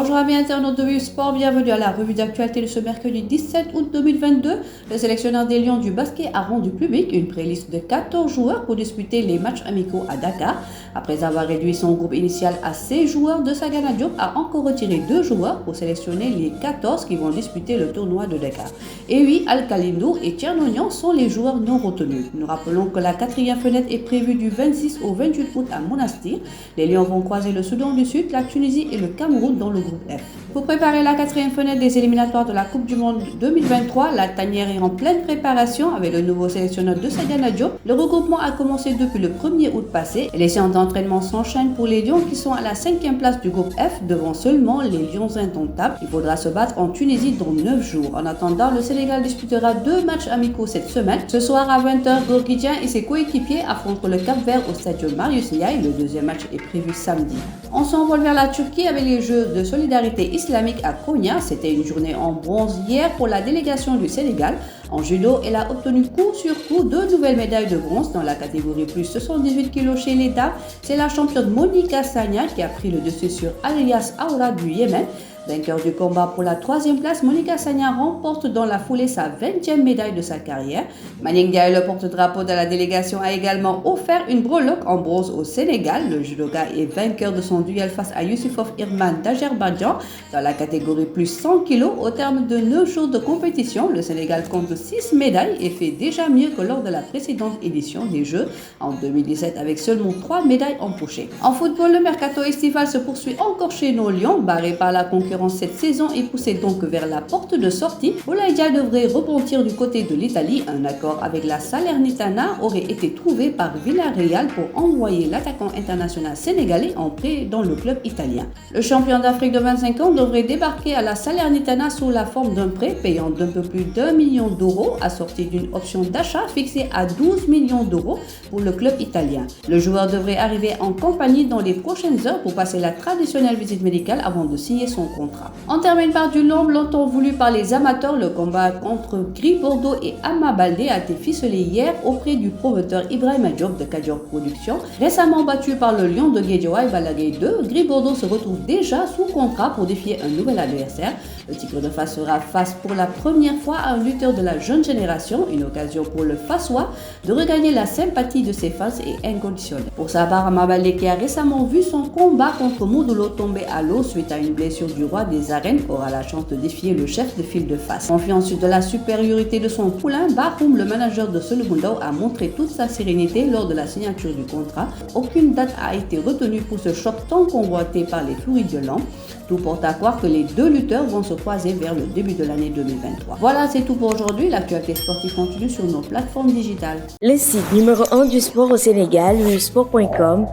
Bonjour amis internautes de Sport, bienvenue à la revue d'actualité de ce mercredi 17 août 2022. Le sélectionneur des Lions du basket a rendu public une préliste de 14 joueurs pour disputer les matchs amicaux à Dakar. Après avoir réduit son groupe initial à 16 joueurs, de Sagana Diop a encore retiré 2 joueurs pour sélectionner les 14 qui vont disputer le tournoi de Dakar. Et oui, Al-Khalindou et Tchernognan sont les joueurs non retenus. Nous rappelons que la 4e fenêtre est prévue du 26 au 28 août à Monastir. Les Lions vont croiser le Soudan du Sud, la Tunisie et le Cameroun dans le groupe F. Pour préparer la 4e fenêtre des éliminatoires de la Coupe du Monde 2023, la tanière est en pleine préparation avec le nouveau sélectionneur de Sagana Diop. Le regroupement a commencé depuis le 1er août passé et les séances d'entraînement s'enchaînent pour les Lions qui sont à la 5e place du groupe F devant seulement les Lions indomptables. Il faudra se battre en Tunisie dans 9 jours. En attendant, le Sénégal disputera 2 matchs amicaux cette semaine. Ce soir à 20h, Gorgidien et ses coéquipiers affrontent le Cap-Vert au stade Marius Ndiaye. Le deuxième match est prévu samedi. On s'envole vers la Turquie avec les Jeux de solidarité islamique à Konya. C'était une journée en bronze hier pour la délégation du Sénégal. En judo, elle a obtenu coup sur coup 2 nouvelles médailles de bronze dans la catégorie plus 78 kg chez les dames. C'est la championne Monica Sagna qui a pris le dessus sur Alias Aura du Yémen. Vainqueur du combat pour la 3e place, Monica Sagna remporte dans la foulée sa 20e médaille de sa carrière. Maniang Ndiaye, le porte-drapeau de la délégation, a également offert une breloque en bronze au Sénégal. Le judoka est vainqueur de son duel face à Yusufov Irman d'Azerbaïdjan dans la catégorie plus 100 kg. Au terme de 9 jours de compétition, le Sénégal compte 6 médailles et fait déjà mieux que lors de la précédente édition des Jeux en 2017 avec seulement 3 médailles empochées. En football, le mercato estival se poursuit encore chez nos Lions, barré par la concurrence cette saison et poussé donc vers la porte de sortie. Boulaye Dia devrait rebondir du côté de l'Italie. Un accord avec la Salernitana aurait été trouvé par Villarreal pour envoyer l'attaquant international sénégalais en prêt dans le club italien. Le champion d'Afrique de 25 ans devrait débarquer à la Salernitana sous la forme d'un prêt payant d'un peu plus d'1 million d'euros assorti d'une option d'achat fixée à 12 millions d'euros pour le club italien. Le joueur devrait arriver en compagnie dans les prochaines heures pour passer la traditionnelle visite médicale avant de signer son contrat. On termine par du long, longtemps voulu par les amateurs. Le combat contre Gris Bordeaux et Ama Baldé a été ficelé hier auprès du promoteur Ibrahima Diop de Kadior Productions. Récemment battu par le Lion de Guédiawaye Balla Gaye 2, Gris Bordeaux se retrouve déjà sous contrat pour défier un nouvel adversaire. Le Tigre de Fass sera face pour la première fois à un lutteur de la jeune génération, une occasion pour le Fassois de regagner la sympathie de ses fans et inconditionnelle. Pour sa part, Ama Baldé, qui a récemment vu son combat contre Modulo tomber à l'eau suite à une blessure du roi des arènes, aura la chance de défier le chef de file de Fass. Confiant de la supériorité de son poulain, Bahoum, le manager de Solomondao, a montré toute sa sérénité lors de la signature du contrat. Aucune date a été retenue pour ce choc tant convoité par les Floridiolans. Tout porte à croire que les 2 lutteurs vont se croiser vers le début de l'année 2023. Voilà, c'est tout pour aujourd'hui. L'actualité sportive continue sur nos plateformes digitales. Le site numéro 1 du sport au Sénégal, sport.com,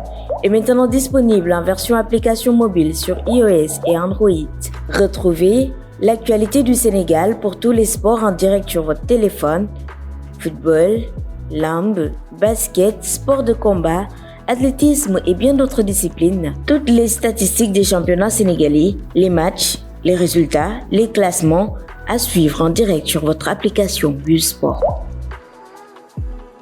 est maintenant disponible en version application mobile sur iOS et Android. Retrouvez l'actualité du Sénégal pour tous les sports en direct sur votre téléphone. Football, lambe, basket, sport de combat, athlétisme et bien d'autres disciplines. Toutes les statistiques des championnats sénégalais, les matchs, les résultats, les classements à suivre en direct sur votre application Sport.